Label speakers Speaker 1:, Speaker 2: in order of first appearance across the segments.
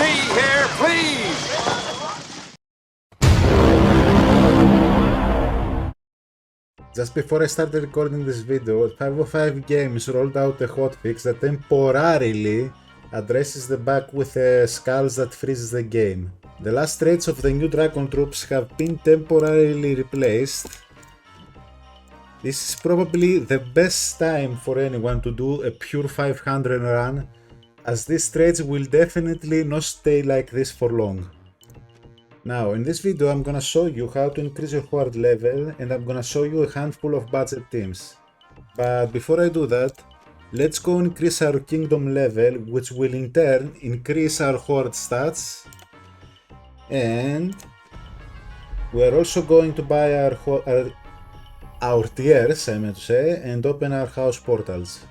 Speaker 1: see here, please!
Speaker 2: Just before I started recording this video, 505 Games rolled out a hotfix that temporarily addresses the bug with skulls that freezes the game. The last traits of the new dragon troops have been temporarily replaced. This is probably the best time for anyone to do a pure 500 run, as these traits will definitely not stay like this for long. Now, in this video I'm gonna show you how to increase your horde level, and I'm gonna show you a handful of budget teams. But before I do that, let's go increase our kingdom level, which will in turn increase our horde stats. And we're also going to buy our tiers, I meant to say, and open our house portals.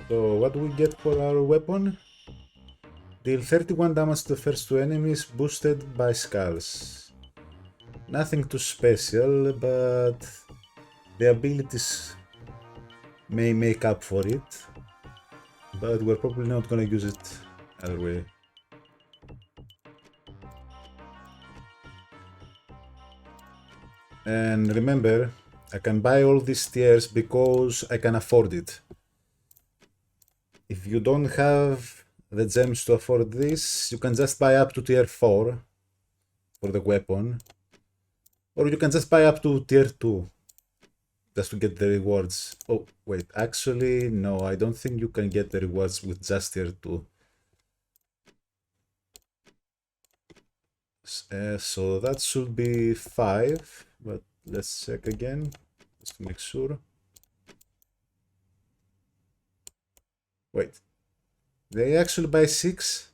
Speaker 2: So what do we get for our weapon? Deal 31 damage to the first two enemies, boosted by skulls. Nothing too special, but the abilities may make up for it. But we're probably not gonna use it either way. And remember, I can buy all these tiers because I can afford it. If you don't have the gems to afford this, you can just buy up to tier 4 for the weapon. Or you can just buy up to tier 2 just to get the rewards. Oh, wait, actually, no, I don't think you can get the rewards with just tier 2. So that should be 5, but let's check again just to make sure. Wait, they actually buy 6?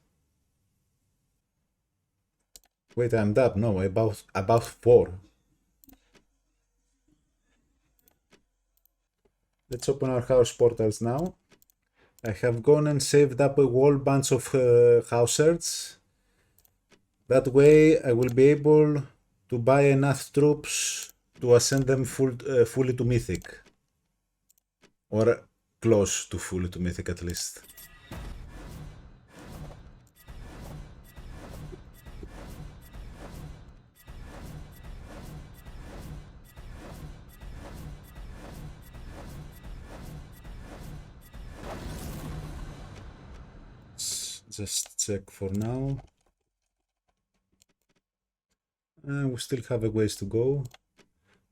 Speaker 2: Wait, I'm up. No, about 4. Let's open our house portals now. I have gone and saved up a whole bunch of house certs. That way I will be able to buy enough troops to ascend them fully to mythic. Or close to fully to mythic at least. Just check for now. We still have a ways to go.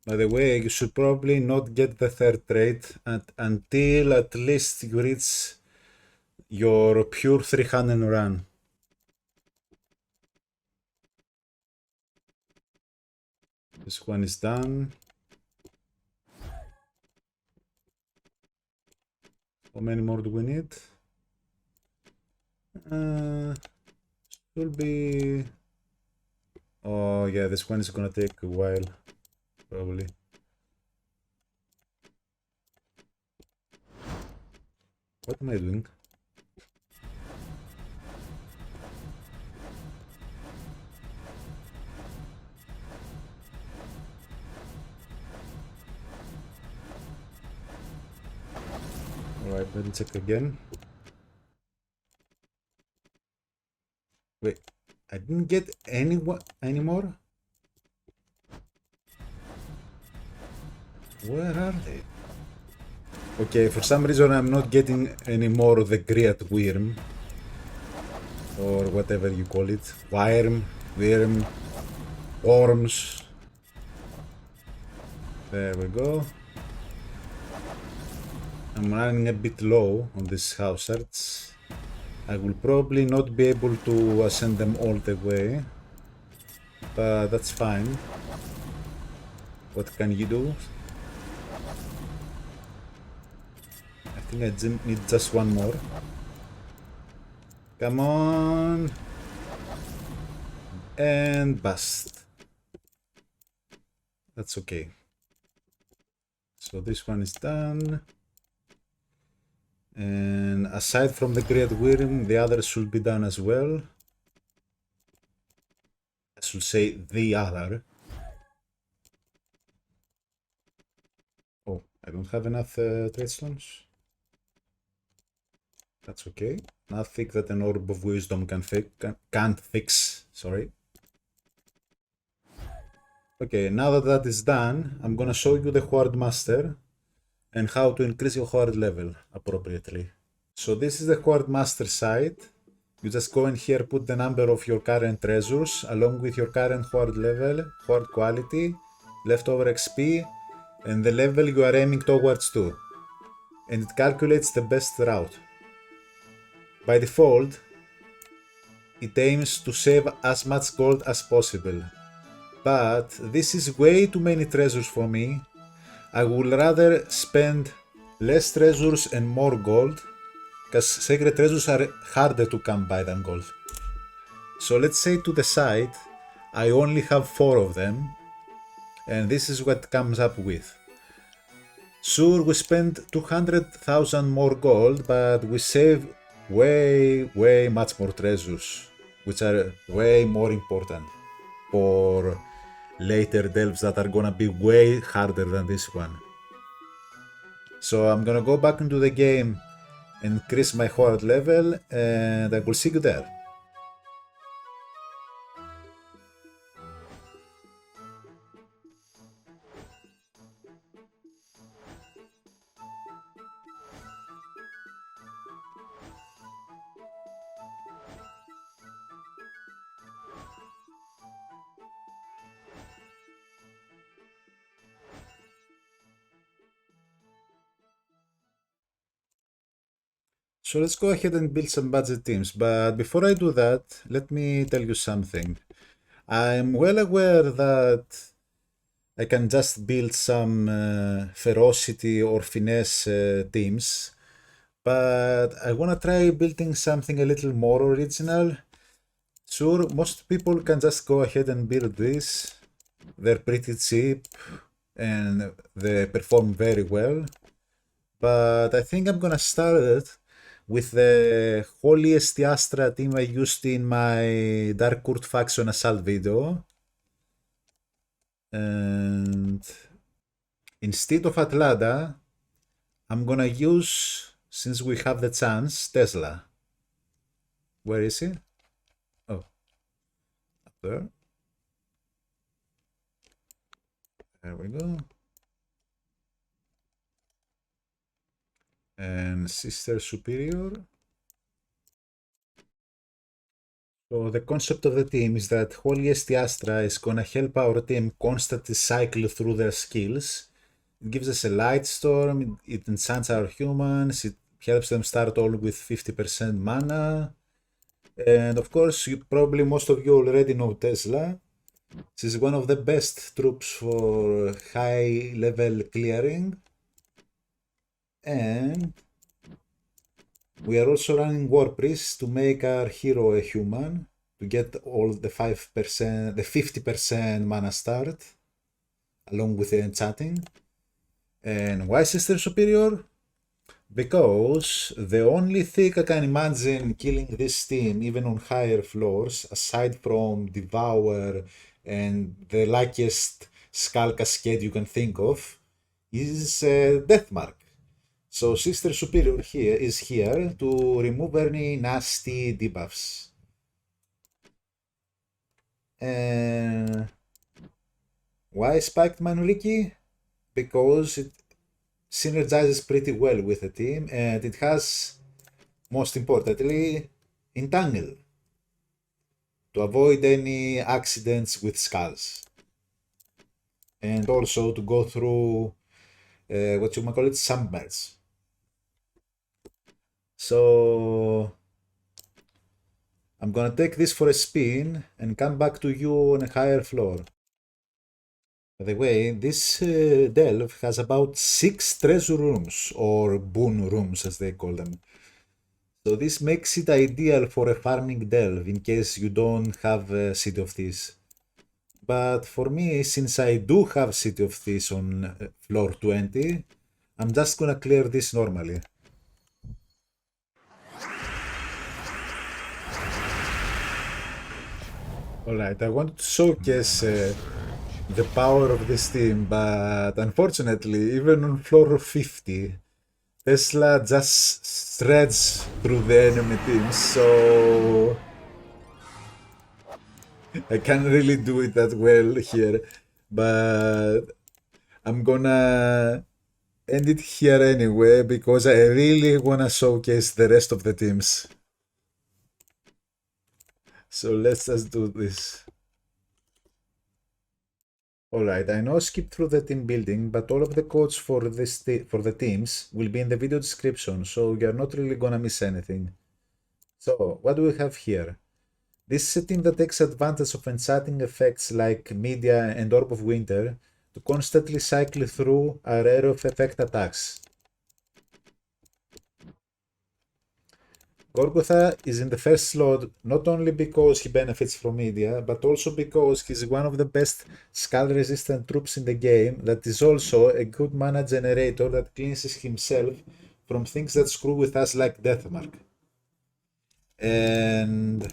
Speaker 2: By the way, you should probably not get the third trait until at least you reach your pure 300 run. This one is done. How many more do we need? Should be... Oh yeah, this one is gonna take a while, probably. What am I doing? Alright, let me check again. Wait, I didn't get any more? Where are they? Okay, for some reason I'm not getting any more of the Great Wyrm. Or whatever you call it. Wyrm, worms. There we go. I'm running a bit low on these house certs. I will probably not be able to ascend them all the way, but that's fine. What can you do? I think I need just one more. Come on! And bust. That's okay. So this one is done. And aside from the Great Wyrm, the others should be done as well. I should say the other. Oh, I don't have enough trade stones. That's okay. Nothing that an Orb of Wisdom can't fix. Sorry. Okay, now that that is done, I'm gonna show you the Hoard Master and how to increase your Hoard level appropriately. So this is the Hoard Master site. You just go in here, put the number of your current treasures along with your current Hoard level, Hoard quality, leftover XP, and the level you are aiming towards too. And it calculates the best route. By default, it aims to save as much gold as possible. But this is way too many treasures for me. I would rather spend less treasures and more gold, because sacred treasures are harder to come by than gold. So let's say to the side, I only have 4 of them, and this is what comes up with. Sure, we spend 200,000 more gold, but we save way much more treasures, which are way more important for later delves that are gonna be way harder than this one. So I'm gonna go back into the game, increase my Hoard level, and I will see you there. So let's go ahead and build some budget teams, but before I do that, let me tell you something. I'm well aware that I can just build some ferocity or finesse teams, but I want to try building something a little more original. Sure, most people can just go ahead and build this. They're pretty cheap and they perform very well, but I think I'm gonna start with the holiest Astra team I used in my Dark Court faction assault video. And instead of Atlanta, I'm gonna use, since we have the chance, Tesla. Where is he? Oh, up there. There we go. And Sister Superior. So the concept of the team is that Holiest Astra is gonna help our team constantly cycle through their skills. It gives us a light storm, it enchants our humans, it helps them start all with 50% mana. And of course, probably most of you already know Tesla. This is one of the best troops for high level clearing. And we are also running War Priest to make our hero a human, to get all the 5%, the 50% mana start, along with the enchanting. And why Sister Superior? Because the only thing I can imagine killing this team, even on higher floors, aside from Devour and the luckiest Skull Cascade you can think of, is Deathmark. So Sister Superior here is here to remove any nasty debuffs. Why Spiked Manuriki? Because it synergizes pretty well with the team, and it has, most importantly, Entangle to avoid any accidents with skulls, and also to go through what you might call it, submerge. So I'm gonna take this for a spin and come back to you on a higher floor. By the way, this delve has about 6 treasure rooms, or boon rooms as they call them. So this makes it ideal for a farming delve in case you don't have City of Thieves. But for me, since I do have City of Thieves on floor 20, I'm just gonna clear this normally. Alright, I want to showcase the power of this team, but unfortunately, even on floor 50, Tesla just shreds through the enemy teams, so I can't really do it that well here, but I'm gonna end it here anyway because I really wanna showcase the rest of the teams. So let's just do this. Alright, I know skip through the team building, but all of the codes for the teams will be in the video description, so you're not really gonna miss anything. So, what do we have here? This is a team that takes advantage of enchanting effects like Medea and Orb of Winter to constantly cycle through array of effect attacks. Gorgotha is in the first slot not only because he benefits from Medea, but also because he's one of the best skull resistant troops in the game that is also a good mana generator that cleanses himself from things that screw with us like Deathmark. And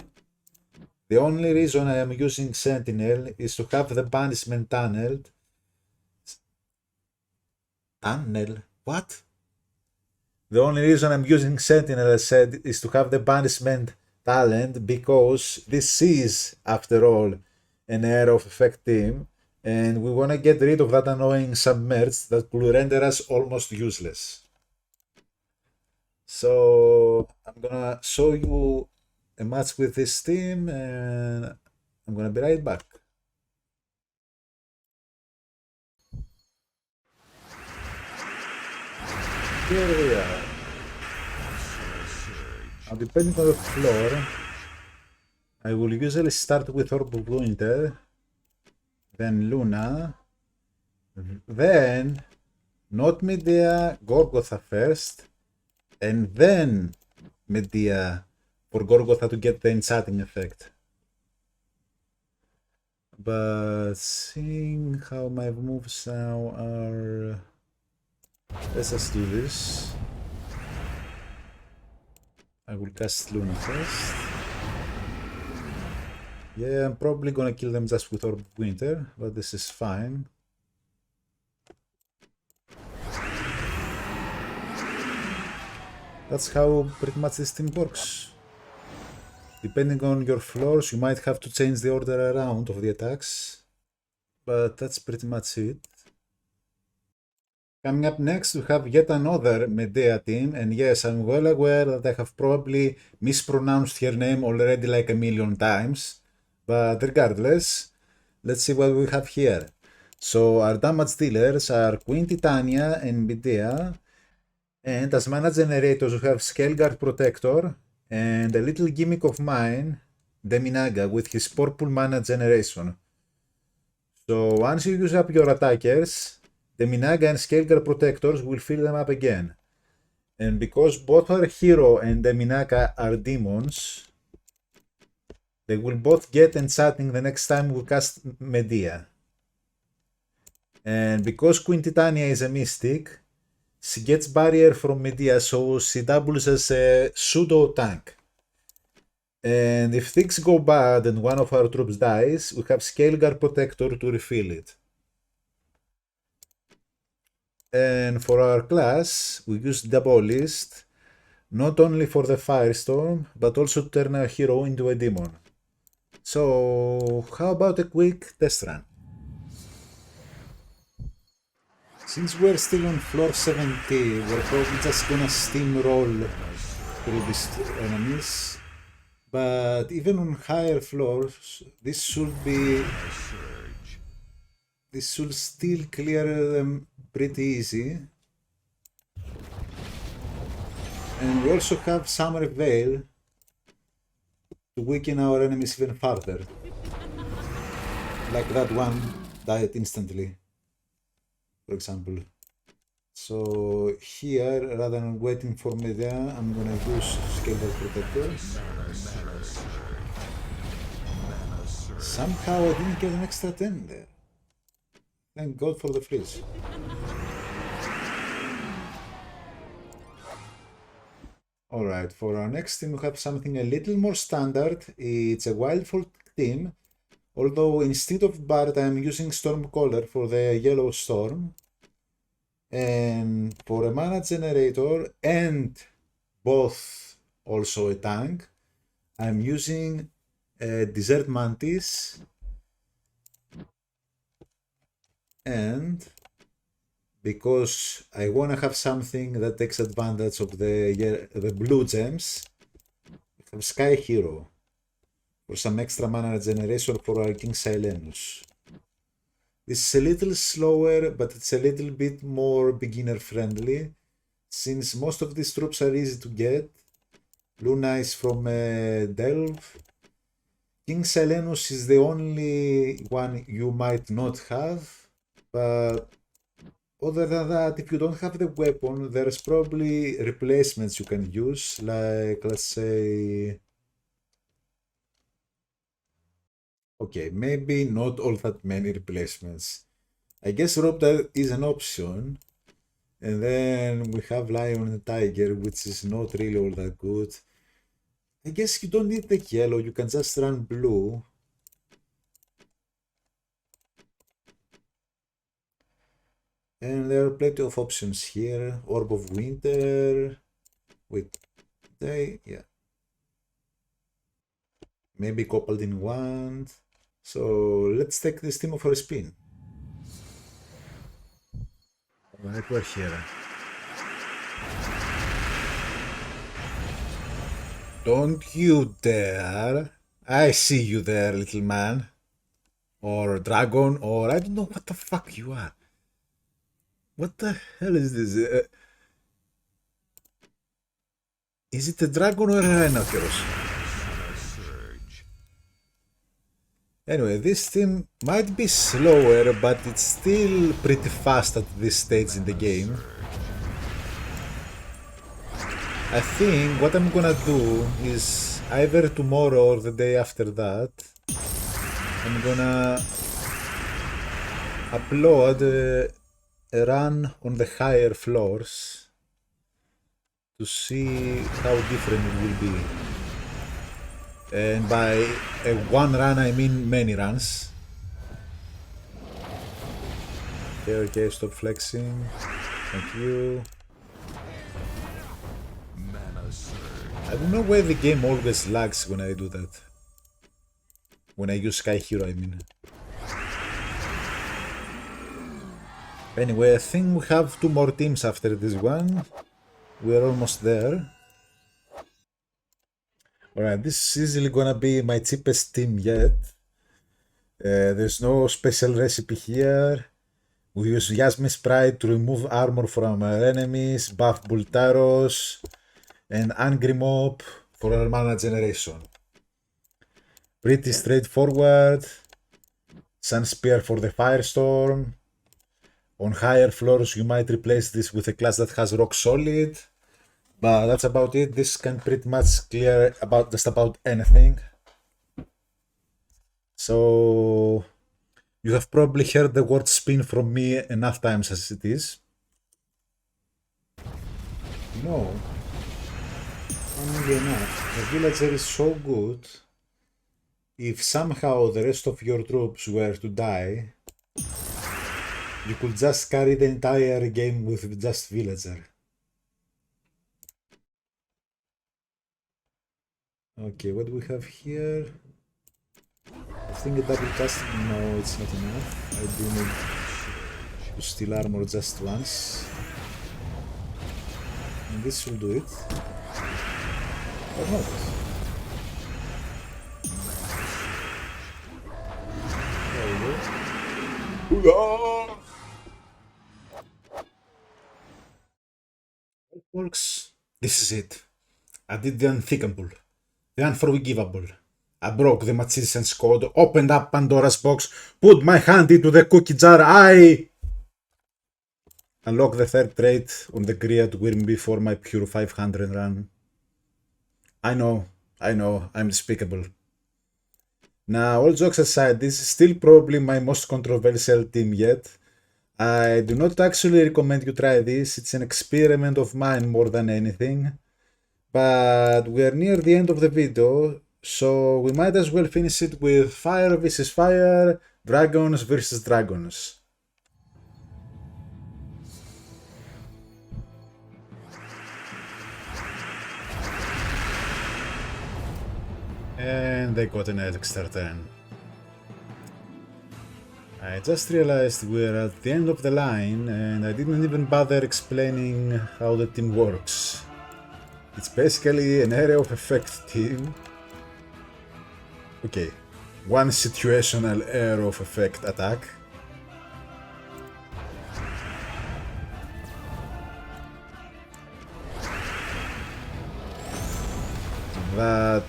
Speaker 2: the only reason I am using Sentinel is to have the Banishment tunneled. Tunnel? What? The only reason I'm using Sentinel, as said, is to have the Banishment talent because this is, after all, an Air of Effect team, and we want to get rid of that annoying submerge that will render us almost useless. So I'm gonna show you a match with this team, and I'm gonna be right back. Here we are. Now, depending on the floor, I will usually start with Orb of Winter, then Luna, then not Medea, Gorgotha first, and then Medea for Gorgotha to get the enchanting effect. But seeing how my moves now are... Let's just do this. I will cast Luna first. Yeah, I'm probably gonna kill them just with Orb of Winter, but this is fine. That's how pretty much this team works. Depending on your floors, you might have to change the order around of the attacks, but that's pretty much it. Coming up next, we have yet another Medea team, and yes, I'm well aware that I have probably mispronounced her name already like a million times, but regardless, let's see what we have here. So our damage dealers are Queen Titania and Medea, and as mana generators we have Scaleguard Protector, and a little gimmick of mine, Deminaga, with his purple mana generation. So once you use up your attackers, Deminaga and Scaleguard Protectors will fill them up again. And because both our hero and Deminaga are demons, they will both get enchanting the next time we cast Medea. And because Queen Titania is a mystic, she gets barrier from Medea, so she doubles as a pseudo tank. And if things go bad and one of our troops dies, we have Scaleguard Protector to refill it. And for our class, we use Diabolist, not only for the Firestorm, but also to turn our hero into a demon. So, how about a quick test run? Since we're still on floor 70, we're probably just gonna steamroll through these enemies. But even on higher floors, this should still clear them pretty easy. And we also have Summer Veil to weaken our enemies even further. Like that one died instantly, for example. So here, rather than waiting for Medea, I'm gonna use Scaleguard Protector. Somehow I didn't get an extra 10 there. Thank God for the freeze. Alright, for our next team we have something a little more standard. It's a Wildfolk team, although instead of Bard I am using Stormcaller for the Yellow Storm. And for a mana generator and both also a tank, I'm using a Desert Mantis and because I want to have something that takes advantage of the blue gems, I have Sky Hero for some extra mana regeneration for our King Silenus. This is a little slower, but it's a little bit more beginner friendly, since most of these troops are easy to get. Luna is from Delve. King Silenus is the only one you might not have, but other than that, if you don't have the weapon, there's probably replacements you can use, like, let's say... Okay, maybe not all that many replacements. I guess Robda is an option. And then we have Lion and Tiger, which is not really all that good. I guess you don't need the yellow, you can just run blue. And there are plenty of options here. Orb of Winter. Wait, yeah. Maybe Copaldin Wand. So let's take this team for a spin. Alright, we're here. Don't you dare. I see you there, little man. Or dragon, or I don't know what the fuck you are. What the hell is this? Is it a dragon or a rhinoceros? Anyway, this team might be slower, but it's still pretty fast at this stage in the game. I think what I'm gonna do is either tomorrow or the day after that, I'm gonna upload a run on the higher floors to see how different it will be. And by one run I mean many runs. Okay, stop flexing. Thank you. I don't know why the game always lags when I do that. When I use Sky Hero, I mean. Anyway, I think we have 2 more teams after this one. We're almost there. Alright, this is easily gonna be my cheapest team yet. There's no special recipe here. We use Yasmin's Pride to remove armor from our enemies, buff Bul'Tauros, and Angry Mob for our mana generation. Pretty straightforward. Sun Spear for the Firestorm. On higher floors you might replace this with a class that has Rock Solid. But that's about it. This can pretty much clear about just about anything. So you have probably heard the word spin from me enough times as it is. No. Funnily enough, the villager is so good. If somehow the rest of your troops were to die, you could just carry the entire game with just villager. Okay, what do we have here? I think a double cast, no, it's not enough. I do need to steal armor just once. And this will do it. Or not. There we go. It works. This is it. I did the unthinkable. The unforgivable. I broke the magician's code, opened up Pandora's box, put my hand into the cookie jar. I unlock the 3rd trait on the Griad Wyrm before my pure 500 run. I know, I'm despicable. Now, all jokes aside, this is still probably my most controversial team yet. I do not actually recommend you try this, it's an experiment of mine more than anything. But we are near the end of the video, so we might as well finish it with fire versus fire, dragons versus dragons. And they got an extra turn. I just realized we're at the end of the line and I didn't even bother explaining how the team works. It's basically an area of effect team. Okay, one situational area of effect attack. That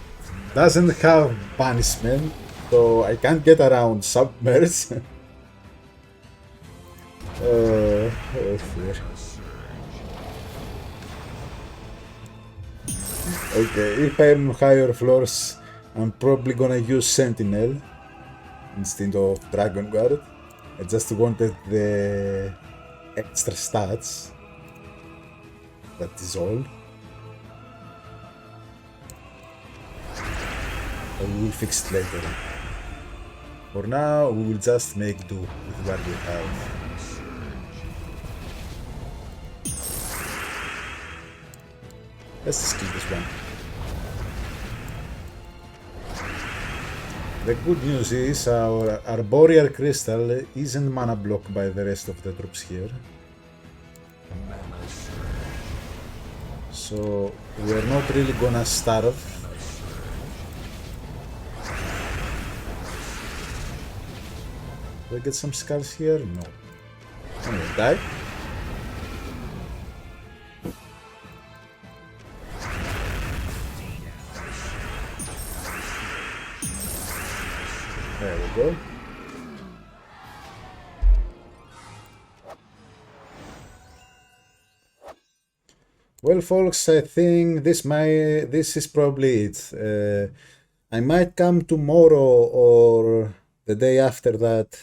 Speaker 2: doesn't have banishment, so I can't get around submerge. Okay, if I'm on higher floors, I'm probably gonna use Sentinel instead of Dragon Guard. I just wanted the extra stats. That is all. I will fix it later. For now, we will just make do with what we have. Let's just kill this one. The good news is our Arboreal Crystal isn't mana blocked by the rest of the troops here. So we're not really gonna starve. Do I get some skulls here? No. I'm gonna die. There we go. Well, folks, I think this is probably it. I might come tomorrow or the day after that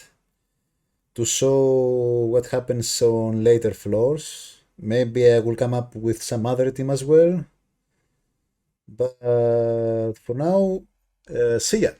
Speaker 2: to show what happens on later floors. Maybe I will come up with some other team as well. But for now, see ya.